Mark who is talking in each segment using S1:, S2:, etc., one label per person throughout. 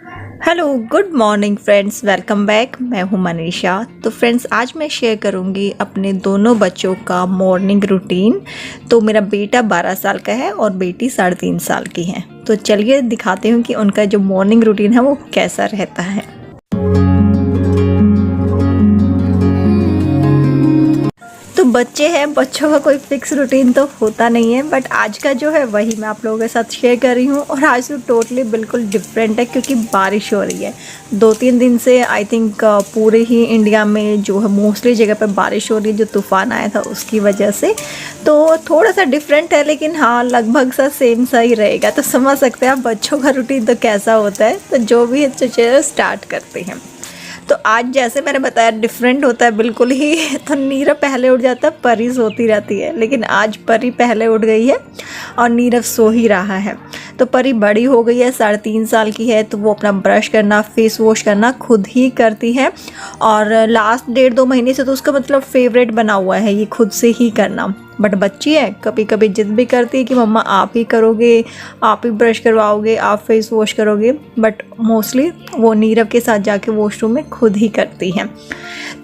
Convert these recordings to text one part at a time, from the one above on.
S1: Hello good morning friends, welcome back. मैं हूं मनीषा। तो फ्रेंड्स, आज मैं शेयर करूंगी अपने दोनों बच्चों का मॉर्निंग रूटीन। तो मेरा बेटा 12 साल का है और बेटी 3.5 साल की है। तो चलिए दिखाती हूं कि उनका जो मॉर्निंग रूटीन है वो कैसा रहता है। तो बच्चे हैं, बच्चों का कोई फिक्स रूटीन तो होता नहीं है, बट आज का जो है वही मैं आप लोगों के साथ शेयर कर रही हूँ। और आज तो टोटली बिल्कुल डिफरेंट है क्योंकि बारिश हो रही है 2-3 दिन से। आई थिंक पूरे ही इंडिया में जो है मोस्टली जगह पे बारिश हो रही है, जो तूफान आया था उसकी वजह से। तो थोड़ा सा डिफरेंट है, लेकिन हाँ लगभग सा सेम सा ही रहेगा। तो समझ सकते हैं आप बच्चों का रूटीन तो कैसा होता है। तो जो भी है चलिए स्टार्ट करते हैं। तो आज जैसे मैंने बताया डिफरेंट होता है बिल्कुल ही। तो नीरव पहले उठ जाता है, परी सोती रहती है, लेकिन आज परी पहले उठ गई है और नीरव सो ही रहा है। तो परी बड़ी हो गई है, 3.5 साल की है, तो वो अपना ब्रश करना, फेस वॉश करना खुद ही करती है। और लास्ट 1.5-2 महीने से तो उसका मतलब फेवरेट बना हुआ है ये खुद से ही करना। बट बच्ची है, कभी कभी जिद भी करती है कि मम्मा आप ही करोगे, आप ही ब्रश करवाओगे, आप फेस वॉश करोगे। बट मोस्टली वो नीरव के साथ जाके वॉशरूम में खुद ही करती है।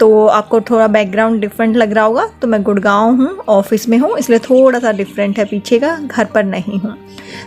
S1: तो आपको थोड़ा बैकग्राउंड डिफरेंट लग रहा होगा। तो मैं गुड़गांव हूँ, ऑफिस में हूँ, इसलिए थोड़ा सा डिफरेंट है पीछे का, घर पर नहीं हूँ।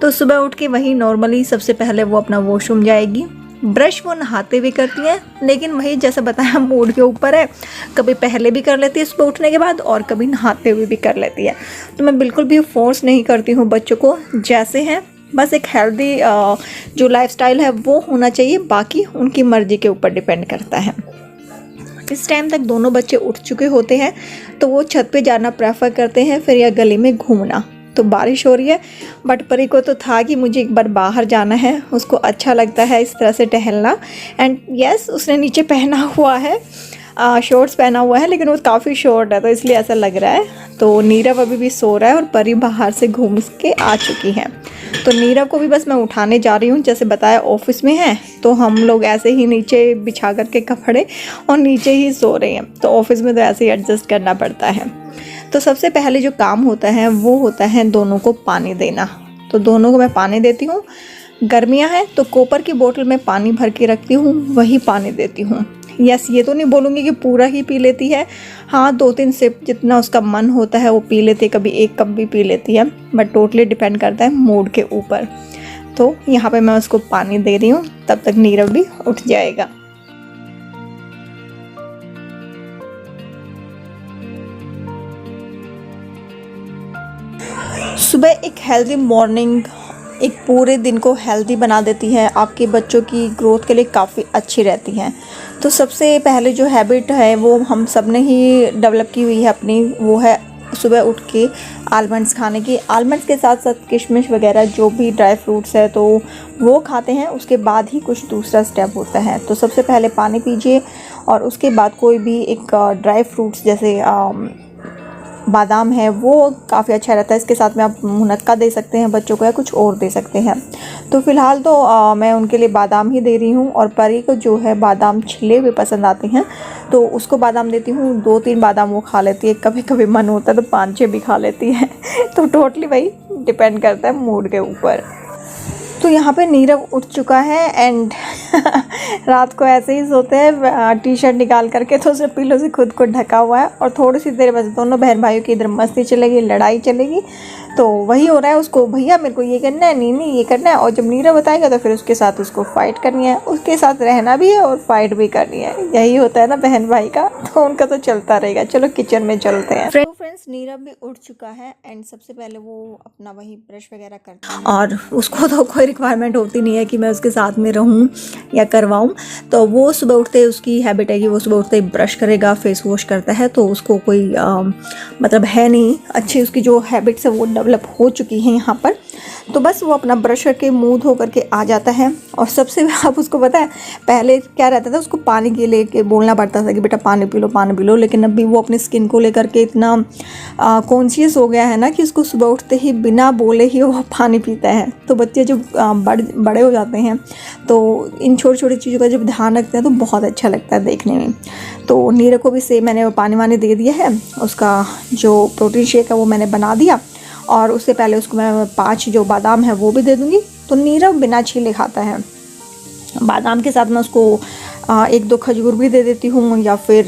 S1: तो सुबह उठ के वही नॉर्मली सबसे पहले वो अपना वॉशरूम जाएगी। ब्रश वो नहाते हुए करती है, लेकिन वही जैसा बताया मूड के ऊपर है। कभी पहले भी कर लेती है सुबह उठने के बाद, और कभी नहाते हुए भी कर लेती है। तो मैं बिल्कुल भी फोर्स नहीं करती हूँ बच्चों को, जैसे हैं बस एक हेल्दी जो लाइफस्टाइल है वो होना चाहिए, बाकी उनकी मर्जी के ऊपर डिपेंड करता है। इस टाइम तक दोनों बच्चे उठ चुके होते हैं, तो वो छत पे जाना प्रेफर करते हैं, फिर या गली में घूमना। तो बारिश हो रही है, बट परी को तो था कि मुझे एक बार बाहर जाना है, उसको अच्छा लगता है इस तरह से टहलना। एंड यस, उसने नीचे पहना हुआ है, शॉर्ट्स पहना हुआ है, लेकिन वो काफ़ी शॉर्ट है तो इसलिए ऐसा लग रहा है। तो नीरव अभी भी सो रहा है और परी बाहर से घूम के आ चुकी है। तो नीरव को भी बस मैं उठाने जा रही हूँ। जैसे बताया ऑफिस में है, तो हम लोग ऐसे ही नीचे बिछा करके कपड़े और नीचे ही सो रहे हैं। तो ऑफिस में तो ऐसे ही एडजस्ट करना पड़ता है। तो सबसे पहले जो काम होता है वो होता है दोनों को पानी देना। तो दोनों को मैं पानी देती हूँ। गर्मियाँ हैं तो कॉपर की बोतल में पानी भर के रखती हूँ, वही पानी देती हूँ। यस, ये तो नहीं बोलूँगी कि पूरा ही पी लेती है। हाँ, 2-3 सिप जितना उसका मन होता है वो पी लेती है, कभी 1 कप भी पी लेती है, बट टोटली डिपेंड करता है मूड के ऊपर। तो यहाँ पे मैं उसको पानी दे रही हूँ, तब तक नीरव भी उठ जाएगा। सुबह एक हेल्दी मॉर्निंग एक पूरे दिन को हेल्दी बना देती है, आपके बच्चों की ग्रोथ के लिए काफ़ी अच्छी रहती है। तो सबसे पहले जो हैबिट है वो हम सब ने ही डेवलप की हुई है अपनी, वो है सुबह उठ के आलमंड्स खाने की। आलमंड्स के साथ साथ किशमिश वगैरह जो भी ड्राई फ्रूट्स है तो वो खाते हैं। उसके बाद ही कुछ दूसरा स्टेप होता है। तो सबसे पहले पानी पीजिए और उसके बाद कोई भी एक ड्राई फ्रूट्स जैसे बादाम है वो काफ़ी अच्छा रहता है। इसके साथ में आप मुनक्का दे सकते हैं बच्चों को, या कुछ और दे सकते हैं। तो फ़िलहाल तो मैं उनके लिए बादाम ही दे रही हूँ। और परी को जो है बादाम छिले हुए पसंद आते हैं, तो उसको बादाम देती हूँ। 2-3 बादाम वो खा लेती है, कभी कभी मन होता है तो 5-6 भी खा लेती है। तो टोटली वही डिपेंड करता है मूड के ऊपर। तो यहाँ पे नीरव उठ चुका है एंड रात को ऐसे ही सोते हैं टी शर्ट निकाल करके, तो उसे पिलो से खुद को ढका हुआ है। और थोड़ी सी देर बस दोनों बहन भाइयों की इधर मस्ती चलेगी, लड़ाई चलेगी। तो वही हो रहा है, उसको भैया मेरे को ये करना है, नहीं ये करना है। और जब नीरव बताएगा तो फिर उसके साथ उसको फाइट करनी है, उसके साथ रहना भी है और फाइट भी करनी है। यही होता है ना बहन भाई का, तो उनका तो चलता रहेगा। चलो किचन में चलते हैं। फ्रेंड्स, नीरव भी उठ चुका है एंड सबसे पहले वो अपना वही ब्रश वगैरह करता है। और उसको तो कोई रिक्वायरमेंट होती नहीं है कि मैं उसके साथ में रहूं या करवाऊं। तो वो सुबह उठते उसकी हैबिट है कि वो सुबह उठते ही ब्रश करेगा, फेस वॉश करता है। तो उसको कोई मतलब है नहीं, अच्छी उसकी जो हैबिट्स है वो डेवलप हो चुकी हैं यहाँ पर। तो बस वो अपना ब्रश करके मुंह धो करके आ जाता है। और सबसे आप उसको पता है पहले क्या रहता था, उसको पानी के लेके बोलना पड़ता था कि बेटा पानी पी लो पानी पी लो। लेकिन अभी वो अपनी स्किन को लेकर के इतना कॉन्शियस हो गया है ना कि उसको सुबह उठते ही बिना बोले ही वो पानी पीता है। तो बच्चे जब बड़े हो जाते हैं तो इन छोटी छोटी चीज़ों का जब ध्यान रखते हैं तो बहुत अच्छा लगता है देखने में। तो नीरव को भी सेम मैंने पानी वानी दे दिया है, उसका जो प्रोटीन शेक है वो मैंने बना दिया। और उससे पहले उसको मैं 5 जो बादाम है वो भी दे दूँगी। तो नीरव बिना छीले खाता है। बादाम के साथ मैं उसको एक दो खजूर भी दे देती हूँ, या फिर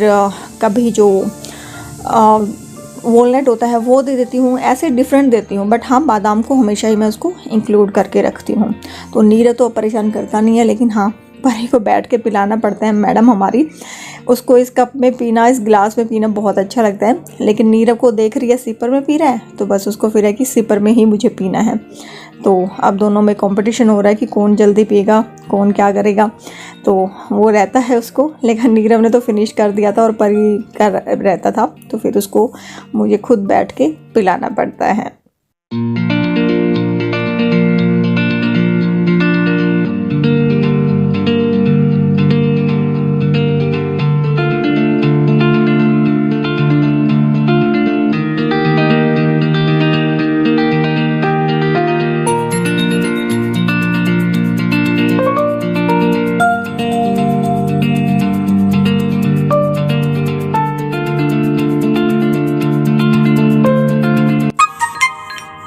S1: कभी जो वॉलनट होता है वो दे देती हूँ। ऐसे डिफरेंट देती हूँ, बट हाँ बादाम को हमेशा ही मैं उसको इंक्लूड करके रखती हूँ। तो नीरज तो परेशान करता नहीं है, लेकिन हाँ परी को बैठ के पिलाना पड़ता है। मैडम हमारी उसको इस कप में पीना, इस गिलास में पीना बहुत अच्छा लगता है, लेकिन नीरव को देख रही है सिपर में पी रहा है, तो बस उसको फिर है कि सिपर में ही मुझे पीना है। तो अब दोनों में कंपटीशन हो रहा है कि कौन जल्दी पिएगा, कौन क्या करेगा। तो वो रहता है उसको, लेकिन नीरव ने तो फिनिश कर दिया था और परी का रहता था, तो फिर उसको मुझे खुद बैठ के पिलाना पड़ता है।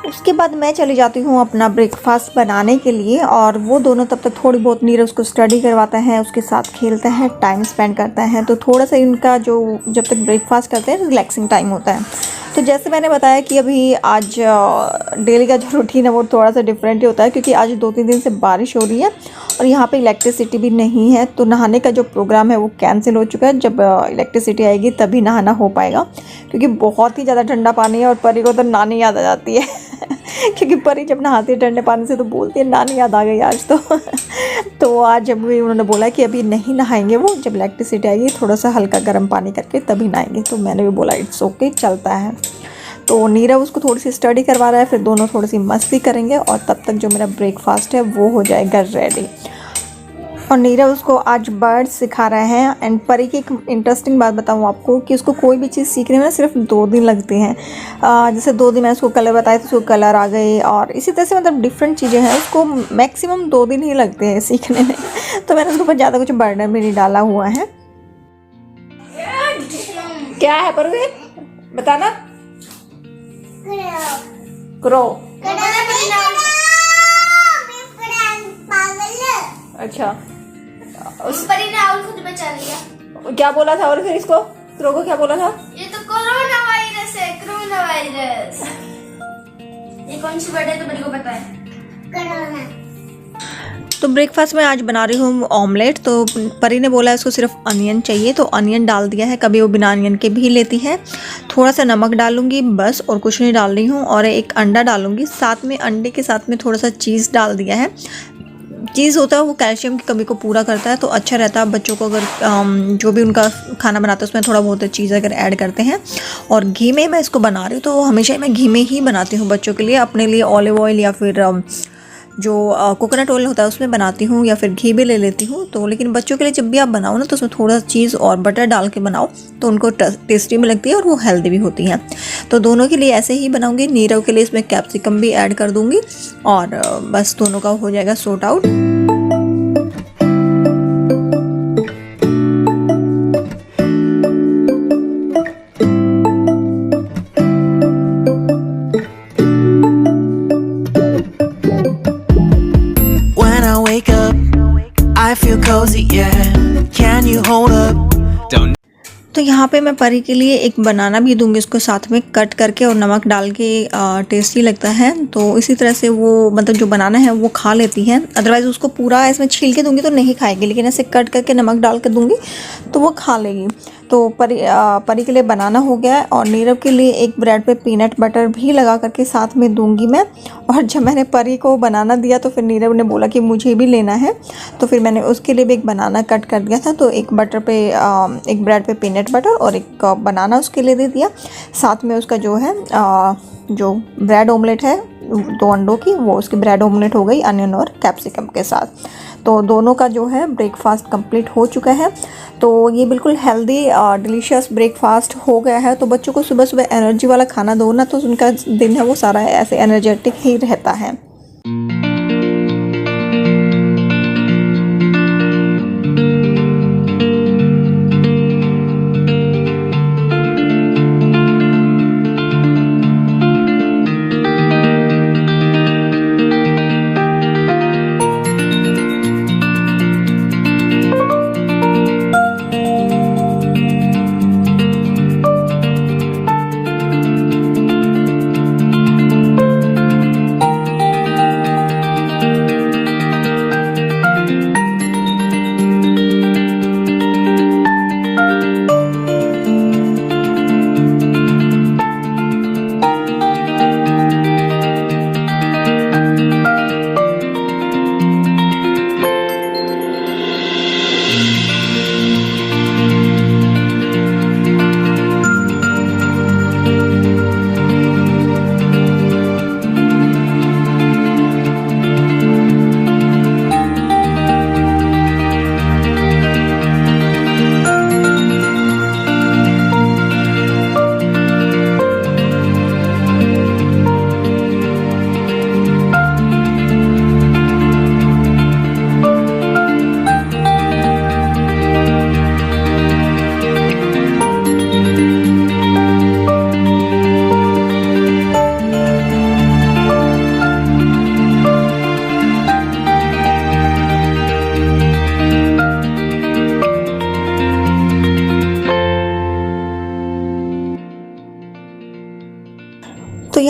S1: उसके बाद मैं चली जाती हूँ अपना ब्रेकफास्ट बनाने के लिए, और वो दोनों तब तक थोड़ी बहुत नीरज उसको स्टडी करवाता है, उसके साथ खेलता है, टाइम स्पेंड करता है। तो थोड़ा सा इनका जो जब तक ब्रेकफास्ट करते हैं रिलैक्सिंग टाइम होता है। तो जैसे मैंने बताया कि अभी आज डेली का जो रूटीन है वो थोड़ा सा डिफरेंट ही होता है, क्योंकि आज 2-3 दिन से बारिश हो रही है और यहाँ पे इलेक्ट्रिसिटी भी नहीं है। तो नहाने का जो प्रोग्राम है वो कैंसिल हो चुका है। जब इलेक्ट्रिसिटी आएगी तभी नहाना हो पाएगा, क्योंकि बहुत ही ज़्यादा ठंडा पानी है और परी को तो नानी याद आ जाती है क्योंकि परी जब नहाती है ठंडे पानी से तो बोलती है नानी याद आ गई आज तो तो आज जब भी उन्होंने बोला कि अभी नहीं नहाएंगे, वो जब इलेक्ट्रिसिटी आएगी थोड़ा सा हल्का गर्म पानी करके तभी नहाएंगे। तो मैंने भी बोला इट्स ओके, चलता है। तो नीरव उसको थोड़ी सी स्टडी करवा रहा है, फिर दोनों थोड़ी सी मस्ती करेंगे और तब तक जो मेरा ब्रेकफास्ट है वो हो जाएगा रेडी। और नीरव उसको आज वर्ड्स सिखा रहे हैं। एंड परी की एक इंटरेस्टिंग बात बताऊँ आपको कि उसको कोई भी चीज़ सीखने में सिर्फ 2 दिन लगते हैं। जैसे 2 दिन मैंने उसको कलर बताया तो उसको कलर आ गए, और इसी तरह से मतलब डिफरेंट चीज़ें हैं, उसको मैक्सिमम 2 दिन ही लगते हैं सीखने में। तो मैंने उसके ऊपर ज़्यादा कुछ बर्डन भी नहीं डाला हुआ है। क्या है पर बताना। क्रो। अच्छा
S2: उस पर ही राहुल खुद बचा लिया।
S1: क्या बोला था और फिर इसको क्रो को क्या बोला था?
S2: ये तो कोरोना वायरस है, कोरोना वायरस। ये कौन सी वर्ड है तो मेरे को पता है, कोरोना।
S1: तो ब्रेकफास्ट में आज बना रही हूँ ऑमलेट। तो परी ने बोला इसको सिर्फ अनियन चाहिए, तो अनियन डाल दिया है। कभी वो बिना अनियन के भी लेती है। थोड़ा सा नमक डालूंगी बस, और कुछ नहीं डाल रही हूँ, और एक अंडा डालूंगी साथ में। अंडे के साथ में थोड़ा सा चीज़ डाल दिया है। चीज़ होता है वो कैल्शियम की कमी को पूरा करता है, तो अच्छा रहता है बच्चों को अगर जो भी उनका खाना बनाता है उसमें थोड़ा बहुत चीज़ अगर ऐड करते हैं। और घी में मैं इसको बना रही हूँ, तो हमेशा मैं घी में ही बनाती हूँ बच्चों के लिए। अपने लिए ऑलिव ऑयल या फिर जो कोकोनट ऑयल होता है उसमें बनाती हूँ, या फिर घी भी ले लेती हूँ। तो लेकिन बच्चों के लिए जब भी आप बनाओ ना, तो उसमें थोड़ा चीज़ और बटर डाल के बनाओ, तो उनको टेस्टी भी लगती है और वो हेल्दी भी होती हैं। तो दोनों के लिए ऐसे ही बनाऊंगी। नीरव के लिए इसमें कैप्सिकम भी ऐड कर दूंगी, और बस दोनों का हो जाएगा sort out.
S3: cozy, yeah. Can you hold up? Don't.
S1: तो यहाँ पे मैं परी के लिए एक बनाना भी दूंगी उसको साथ में कट करके, और नमक डाल के टेस्टी लगता है। तो इसी तरह से वो मतलब जो बनाना है वो खा लेती है। अदरवाइज़ उसको पूरा इसमें छील के दूंगी तो नहीं खाएगी, लेकिन ऐसे कट करके नमक डाल के दूंगी तो वो खा लेगी। तो परी के लिए बनाना हो गया है, और नीरव के लिए एक ब्रेड पे पीनट बटर भी लगा करके साथ में दूंगी मैं। और जब मैंने परी को बनाना दिया तो फिर नीरव ने बोला कि मुझे भी लेना है, तो फिर मैंने उसके लिए भी एक बनाना कट कर दिया था। तो एक ब्रेड पे पीनट बटर और एक बनाना उसके लिए दे दिया। साथ में उसका जो है जो ब्रेड ऑमलेट है 2 अंडों की, वो उसकी ब्रेड ऑमलेट हो गई अनियन और कैप्सिकम के साथ। तो दोनों का जो है ब्रेकफास्ट कंप्लीट हो चुका है। तो ये बिल्कुल हेल्दी डिलीशियस ब्रेकफास्ट हो गया है। तो बच्चों को सुबह सुबह एनर्जी वाला खाना दो ना, तो उनका दिन है वो सारा ऐसे एनर्जेटिक ही रहता है।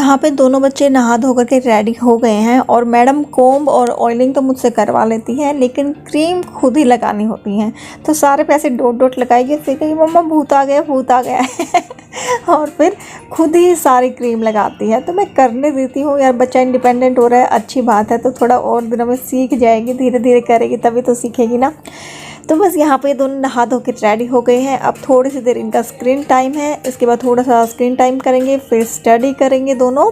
S1: यहाँ पे दोनों बच्चे नहा धो करके रेडी हो गए हैं और मैडम कोम्ब और ऑयलिंग तो मुझसे करवा लेती हैं, लेकिन क्रीम खुद ही लगानी होती हैं। तो सारे पैसे डॉट डॉट लगाएगी, फिर कहेगी मम्मा भूत आ गया भूत आ गया और फिर खुद ही सारी क्रीम लगाती है। तो मैं करने देती हूँ यार, बच्चा इंडिपेंडेंट हो रहा है, अच्छी बात है। तो थोड़ा और दिनों में सीख जाएगी, धीरे धीरे करेगी तभी तो सीखेगी ना। तो बस यहाँ पे दोनों नहा धो के रेडी हो गए हैं। अब थोड़ी सी देर इनका स्क्रीन टाइम है, इसके बाद थोड़ा सा स्क्रीन टाइम करेंगे, फिर स्टडी करेंगे दोनों।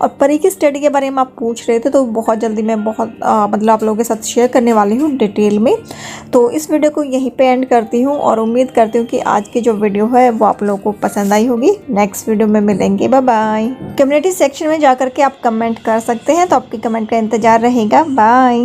S1: और परी की स्टडी के बारे में आप पूछ रहे थे, तो बहुत जल्दी मैं मतलब आप लोगों के साथ शेयर करने वाली हूँ डिटेल में। तो इस वीडियो को यहीं पे एंड करती हूँ और उम्मीद करती हूँ कि आज की जो वीडियो है वो आप लोगों को पसंद आई होगी। नेक्स्ट वीडियो में मिलेंगे, बाय बाय। कम्युनिटी सेक्शन में जा करके आप कमेंट कर सकते हैं, तो आपके कमेंट का इंतज़ार रहेगा। बाय।